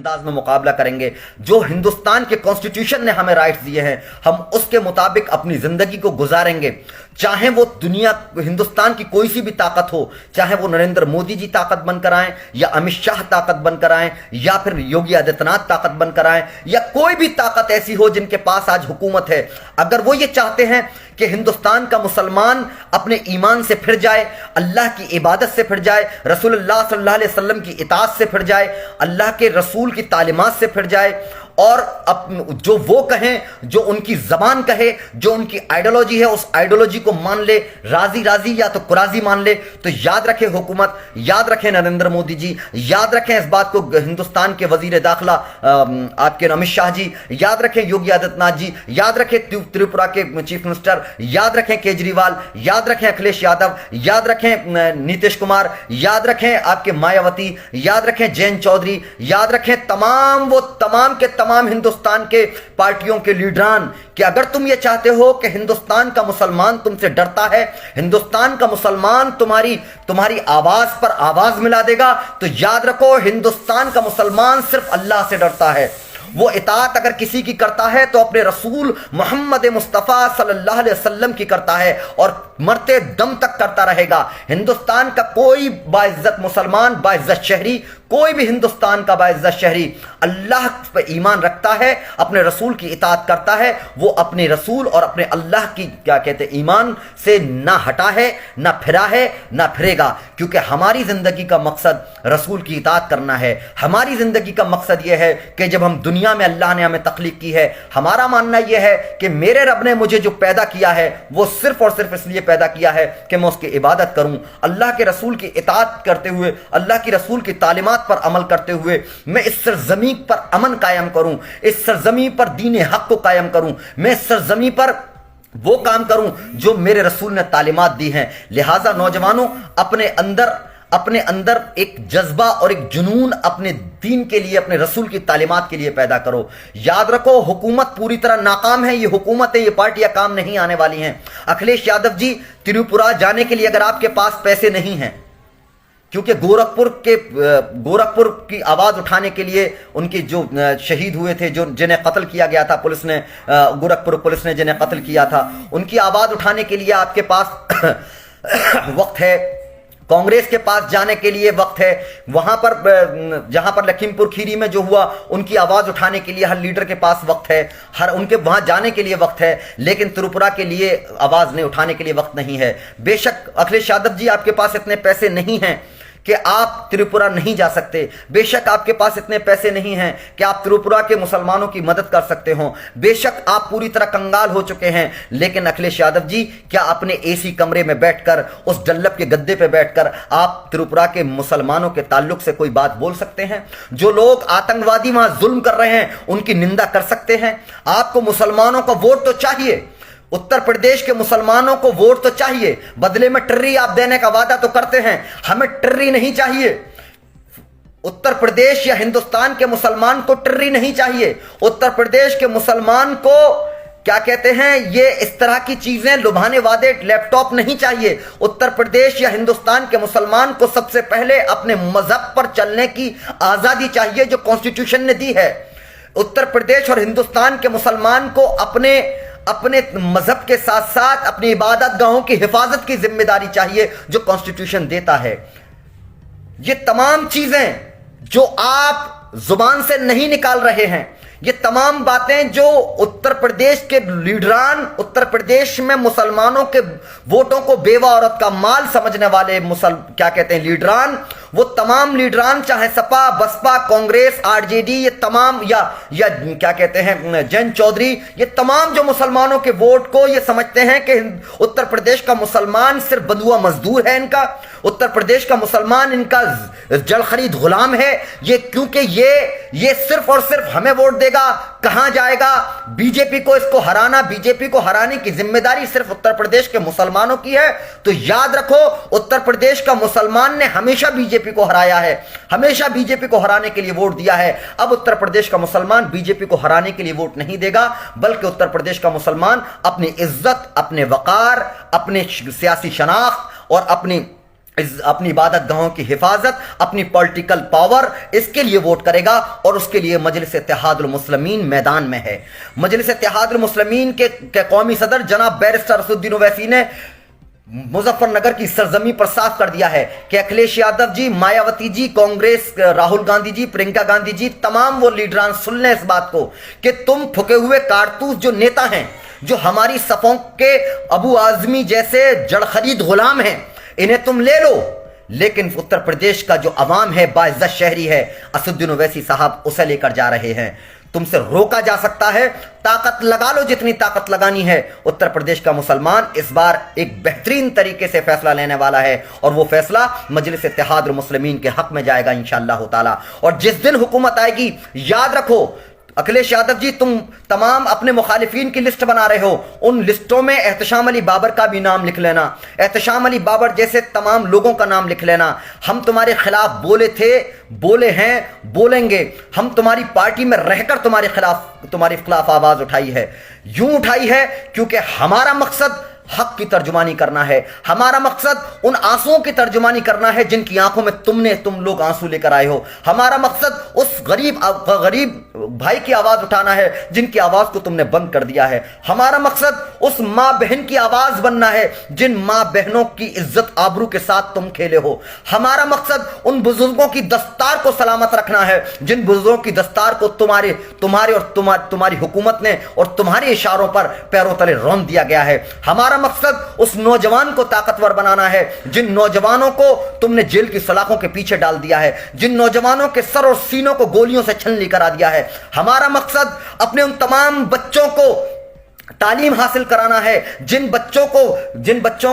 انداز میں مقابلہ کریں گے. جو ہندوستان کے کانسٹیٹیوشن نے ہمیں رائٹس دیے ہیں ہم اس کے مطابق اپنی زندگی کو گزاریں گے. چاہے وہ ہندوستان کی کوئی سی بھی طاقت ہو, چاہے وہ نریندر مودی جی طاقت بن کر آئیں یا امت شاہ طاقت بن کر آئیں یا پھر یوگی آدتیہ ناتھ طاقت بن کر آئیں یا کوئی بھی طاقت ایسی ہو جن کے پاس آج حکومت ہے, اگر وہ یہ چاہتے ہیں کہ ہندوستان کا مسلمان اپنے ایمان سے پھر جائے, اللہ کی عبادت سے پھر جائے, رسول اللہ صلی اللہ علیہ وسلم کی اطاعت سے پھر جائے, اللہ کے رسول کی تعلیمات سے پھر جائے, اور جو وہ کہیں, جو ان کی زبان کہے, جو ان کی آئیڈیالوجی ہے اس آئیڈیالوجی کو مان لے, راضی راضی یا تو قراضی مان لے, تو یاد رکھے حکومت, یاد رکھیں نریندر مودی جی, یاد رکھیں اس بات کو ہندوستان کے وزیر داخلہ آپ کے امت شاہ جی, یاد رکھیں یوگی آدتیہ ناتھ جی, یاد رکھیں تریپورہ کے چیف منسٹر, یاد رکھیں کیجریوال, یاد رکھیں اکھلیش یادو, یاد رکھیں نیتیش کمار, یاد رکھیں آپ کے مایاوتی, یاد رکھیں جین چودھری, یاد رکھیں تمام کے تمام ہندوستان کے پارٹیوں کے لیڈران, کہ اگر تم یہ چاہتے ہو کہ ہندوستان کا مسلمان تم سے ڈرتا ہے, ہندوستان کا مسلمان تمہاری آواز پر آواز ملا دے گا, تو یاد رکھو ہندوستان کا مسلمان صرف اللہ سے ڈرتا ہے. وہ اطاعت اگر کسی کی کرتا ہے تو اپنے رسول محمد مصطفیٰ صلی اللہ علیہ وسلم کی کرتا ہے اور مرتے دم تک کرتا رہے گا. ہندوستان کا کوئی باعزت مسلمان, باعزت شہری, کوئی بھی ہندوستان کا باعزت شہری اللہ پر ایمان رکھتا ہے, اپنے رسول کی اطاعت کرتا ہے, وہ اپنے رسول اور اپنے اللہ کی ایمان سے نہ ہٹا ہے, نہ پھرا ہے, نہ پھرے گا, کیونکہ ہماری زندگی کا مقصد رسول کی اطاعت کرنا ہے. ہماری زندگی کا مقصد یہ ہے کہ جب ہم دنیا میں اللہ نے ہمیں تخلیق کی ہے, ہمارا ماننا یہ ہے کہ میرے رب نے مجھے جو پیدا کیا ہے وہ صرف اور صرف اس لیے پیدا کیا ہے کہ میں اس کی عبادت کروں, اللہ کے رسول کی اطاعت کرتے ہوئے, اللہ کی رسول کی تعلیمات پر عمل کرتے ہوئے میں اس سرزمین پر امن قائم کروں, اس سرزمین پر دین حق کو قائم کروں, میں اس سرزمین پر وہ کام کروں جو میرے رسول نے تعلیمات دی ہیں. لہٰذا نوجوانوں, اپنے اندر ایک جذبہ اور ایک جنون اپنے دین کے لیے, اپنے رسول کی تعلیمات کے لیے پیدا کرو. یاد رکھو حکومت پوری طرح ناکام ہے, یہ حکومتیں, یہ پارٹیاں کام نہیں آنے والی ہیں. اکھلیش یادو جی, تریپورہ جانے کے لیے اگر آپ کے پاس پیسے نہیں ہیں, کیونکہ گورکھپور کی آواز اٹھانے کے لیے ان کے جو شہید ہوئے تھے, جنہیں قتل کیا گیا تھا پولیس نے, گورکھپور پولیس نے جنہیں قتل کیا تھا, ان کی آواز اٹھانے کے لیے آپ کے پاس وقت ہے, کانگریس کے پاس جانے کے لیے وقت ہے, وہاں پر جہاں پر لکھیم پور کھیری میں جو ہوا ان کی آواز اٹھانے کے لیے ہر لیڈر کے پاس وقت ہے, ان کے وہاں جانے کے لیے وقت ہے, لیکن تریپورہ کے لیے آواز نہیں اٹھانے کے لیے وقت نہیں ہے. بے شک اکھلیش یادو جی, آپ کے پاس اتنے پیسے نہیں ہیں کہ آپ تریپورہ نہیں جا سکتے, بے شک آپ کے پاس اتنے پیسے نہیں ہیں کہ آپ تریپورہ کے مسلمانوں کی مدد کر سکتے ہوں, بے شک آپ پوری طرح کنگال ہو چکے ہیں, لیکن اکھلیش یادو جی, کیا اپنے اے سی کمرے میں بیٹھ کر, اس ڈلپ کے گدے پہ بیٹھ کر آپ تریپورہ کے مسلمانوں کے تعلق سے کوئی بات بول سکتے ہیں؟ جو لوگ آتنکوادی وہاں ظلم کر رہے ہیں ان کی نندا کر سکتے ہیں؟ آپ کو مسلمانوں کا ووٹ تو چاہیے, اتر پردیش کے مسلمانوں کو ووٹ تو چاہیے, بدلے میں ٹری آپ دینے کا وعدہ تو کرتے ہیں, ہمیں ٹری نہیں چاہیے. اتر پردیش یا ہندوستان کے مسلمان کو ٹری نہیں چاہیے, اتر پردیش کے مسلمان کو کیا کہتے ہیں, یہ اس طرح کی چیزیں, لبھانے وعدے, لیپ ٹاپ نہیں چاہیے. اتر پردیش یا ہندوستان کے مسلمان کو سب سے پہلے اپنے مذہب پر چلنے کی آزادی چاہیے جو کانسٹیٹیوشن نے دی ہے. اتر پردیش اور ہندوستان کے مسلمان کو اپنے مذہب کے ساتھ ساتھ اپنی عبادت گاہوں کی حفاظت کی ذمہ داری چاہیے جو کانسٹیٹیوشن دیتا ہے. یہ تمام چیزیں جو آپ زبان سے نہیں نکال رہے ہیں, یہ تمام باتیں جو اتر پردیش کے لیڈران, اتر پردیش میں مسلمانوں کے ووٹوں کو بیوہ عورت کا مال سمجھنے والے لیڈران, وہ تمام لیڈران, چاہے سپا, بسپا, کانگریس, آر جے ڈی, یہ تمام یا جین چودھری, یہ تمام جو مسلمانوں کے ووٹ کو یہ سمجھتے ہیں کہ اتر پردیش کا مسلمان صرف بدوا مزدور ہے, ان کا اتر پردیش کا مسلمان ان کا جڑ خرید غلام ہے, یہ کیونکہ یہ صرف اور صرف ہمیں ووٹ دے گا, کہاں جائے گا, بی جے پی کو اس کو ہرانا, بی جے پی کو ہرانے کی ذمہ داری صرف اتر پردیش کے مسلمانوں کی ہے. تو یاد رکھو, اتر پردیش کا مسلمان نے ہمیشہ بی جے پی کو ہرایا ہے, ہمیشہ بی جے پی کو ہرانے کے لیے ووٹ دیا ہے. اب اتر پردیش کا مسلمان بی جے پی کو ہرانے کے لیے ووٹ نہیں دے گا, بلکہ اتر پردیش کا مسلمان اپنی عزت, اپنے وقار, اپنے سیاسی شناخت اور اپنی اپنی عبادت گاہوں کی حفاظت، اپنی پولیٹیکل پاور، اس کے لیے ووٹ کرے گا، اور اس کے لیے مجلس اتحاد المسلمین میدان میں ہے۔ مجلس اتحاد المسلمین کے قومی صدر جناب بیرسٹر اسد الدین اویسی نے مظفر نگر کی سرزمین پر صاف کر دیا ہے کہ اکھلیش یادو جی، مایاوتی جی، کانگریس، راہل گاندھی جی، پرینکا گاندھی جی، تمام وہ لیڈران سن لیں اس بات کو کہ تم پھکے ہوئے کارتوس جو نیتا ہیں، جو ہماری صفوں کے ابو اعظمی جیسے جڑ خرید غلام ہیں، انہیں تم لے لو، لیکن اتر پردیش کا جو عوام ہے، باعزت شہری ہے، اسد الدین اویسی صاحب اسے لے کر جا رہے ہیں۔ تم سے روکا جا سکتا ہے، طاقت لگا لو جتنی طاقت لگانی ہے۔ اتر پردیش کا مسلمان اس بار ایک بہترین طریقے سے فیصلہ لینے والا ہے، اور وہ فیصلہ مجلس اتحاد المسلمین کے حق میں جائے گا انشاءاللہ تعالی۔ اور جس دن حکومت آئے گی، یاد رکھو اکھلیش یادو جی، تم تمام اپنے مخالفین کی لسٹ بنا رہے ہو، ان لسٹوں میں احتشام علی بابر کا بھی نام لکھ لینا، احتشام علی بابر جیسے تمام لوگوں کا نام لکھ لینا۔ ہم تمہارے خلاف بولے تھے، بولے ہیں، بولیں گے۔ ہم تمہاری پارٹی میں رہ کر تمہارے خلاف آواز اٹھائی ہے، یوں اٹھائی ہے کیونکہ ہمارا مقصد حق کی ترجمانی کرنا ہے، ہمارا مقصد ان آنسوؤں کی ترجمانی کرنا ہے جن کی آنکھوں میں تم لوگ آنسو لے کر آئے ہو، ہمارا مقصد اس غریب بھائی کی آواز اٹھانا ہے جن کی آواز کو تم نے بند کر دیا ہے، ہمارا مقصد اس ماں بہن کی آواز بننا ہے جن ماں بہنوں کی عزت آبرو کے ساتھ تم کھیلے ہو، ہمارا مقصد ان بزرگوں کی دستار کو سلامت رکھنا ہے جن بزرگوں کی دستار کو تمہاری حکومت نے اور تمہارے اشاروں پر پیروں تلے رون دیا گیا ہے، ہمارا مقصد اس نوجوان کو طاقتور بنانا ہے جن نوجوانوں کو تم نے جیل کی سلاخوں کے پیچھے ڈال دیا ہے، جن نوجوانوں کے سر اور سینوں کو گولیوں سے چھلنی کرا دیا ہے، ہمارا مقصد اپنے ان تمام بچوں کو تعلیم حاصل کرانا ہے جن بچوں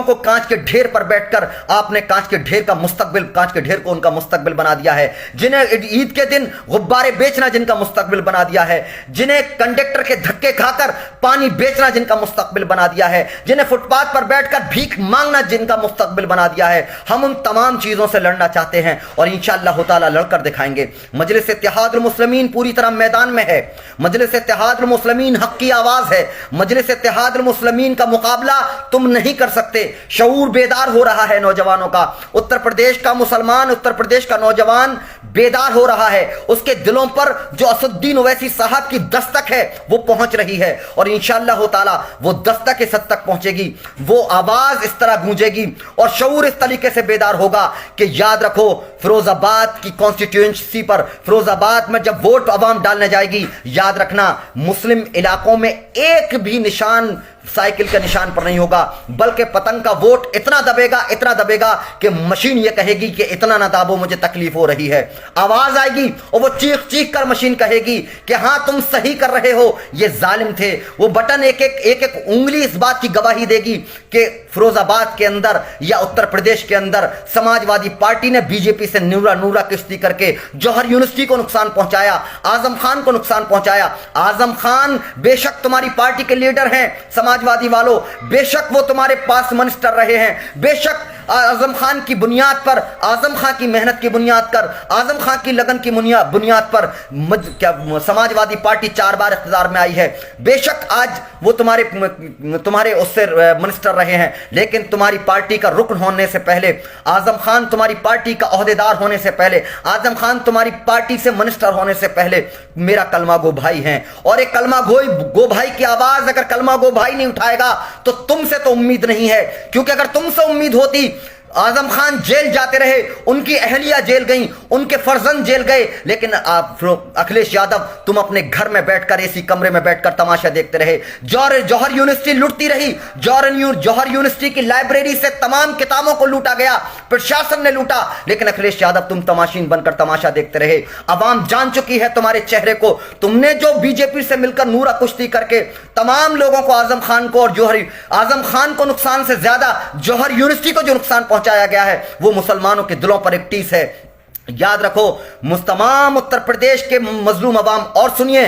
کو کانچ کے ڈھیر پر بیٹھ کر آپ نے کانچ کے ڈھیر کو ان کا مستقبل بنا دیا ہے، جنہیں عید کے دن غبارے بیچنا جن کا مستقبل بنا دیا ہے، جنہیں کنڈکٹر کے دھکے کھا کر پانی بیچنا جن کا مستقبل بنا دیا ہے، جنہیں فٹ پاتھ پر بیٹھ کر بھیک مانگنا جن کا مستقبل بنا دیا ہے۔ ہم ان تمام چیزوں سے لڑنا چاہتے ہیں اور انشاءاللہ تعالی لڑ کر دکھائیں گے۔ مجلس اتحاد المسلمین پوری طرح میدان میں ہے، مجلس اتحاد المسلمین حق کی آواز ہے، مجلس اتحاد المسلمین کا مقابلہ تم نہیں کر سکتے۔ شعور بیدار ہو رہا ہے نوجوانوں کا، اتر پردیش کا مسلمان، اتر پردیش کا نوجوان بیدار ہو رہا ہے، اس کے دلوں پر جو اسد الدین اویسی صاحب کی دستک ہے وہ پہنچ رہی ہے، اور انشاءاللہ تعالی وہ دستک اس حد تک پہنچے گی، وہ آواز اس طرح گونجے گی اور شعور اس طریقے سے بیدار ہوگا کہ یاد رکھو فیروز آباد کی کانسٹیٹوئنسی پر، فیروز آباد میں جب ووٹ عوام ڈالنے جائے گی، یاد رکھنا مسلم علاقوں میں ایک بھی نشان سائیکل کے نشان پر نہیں ہوگا، بلکہ پتنگ کا ووٹ اتنا دبے گا کہ مشین یہ کہے گی کہ اتنا نہ دابو، مجھے تکلیف ہو رہی ہے، آواز آئے گی اور وہ چیخ کر مشین کہے گی کہ ہاں تم صحیح کر رہے ہو، یہ ظالم تھے۔ وہ بٹن ایک انگلی اس بات کی گواہی دے گی کہ فیروز آباد کے اندر یا اتر پردیش کے اندر سماج وادی پارٹی نے بی جے پی سے نورا کشتی کر کے جوہر یونیورسٹی کو نقصان پہنچایا، اعظم خان کو نقصان پہنچایا۔ اعظم خان بے شک تمہاری پارٹی کے لیڈر ہیں، سماجوادی والوں، بے شک وہ تمہارے پاس منسٹر رہے ہیں، بے شک اعظم خان کی بنیاد پر، اعظم خان کی محنت کی بنیاد پر، اعظم خان کی لگن کی بنیاد پر سماجوادی پارٹی 4 بار اقتدار میں آئی ہے، بے شک آج وہ تمہارے اس سے منسٹر رہے ہیں، لیکن تمہاری پارٹی کا رکن ہونے سے پہلے، اعظم خان تمہاری پارٹی کا عہدیدار ہونے سے پہلے، اعظم خان تمہاری پارٹی سے منسٹر ہونے سے پہلے میرا کلمہ گو بھائی ہیں، اور ایک کلمہ گو بھائی کی آواز اگر کلمہ گو بھائی نہیں اٹھائے گا تو تم سے تو امید نہیں ہے، کیونکہ اگر تم سے امید ہوتی اعظم خان جیل جاتے رہے، ان کی اہلیہ جیل گئیں، ان کے فرزند جیل گئے، لیکن اکھلیش یادو تم اپنے گھر میں بیٹھ کر اسی کمرے میں بیٹھ کر تماشا دیکھتے رہے، جوہر یونیورسٹی لوٹتی رہی، جوہر یونیورسٹی کی لائبریری سے تمام کتابوں کو لوٹا گیا، پرشاسن نے لوٹا، لیکن اکھلیش یادو تم تماشین بن کر تماشا دیکھتے رہے۔ عوام جان چکی ہے تمہارے چہرے کو، تم نے جو بی جے پی سے مل کر نورا کشتی کر کے تمام لوگوں کو، اعظم خان کو اور اعظم خان کو نقصان سے زیادہ جوہر یونیورسٹی کو جو نقصان پہنچایا گیا ہے وہ مسلمانوں کے دلوں پر ایک ٹیس ہے۔ یاد رکھو تمام اتر پردیش کے مظلوم عوام، اور سنیے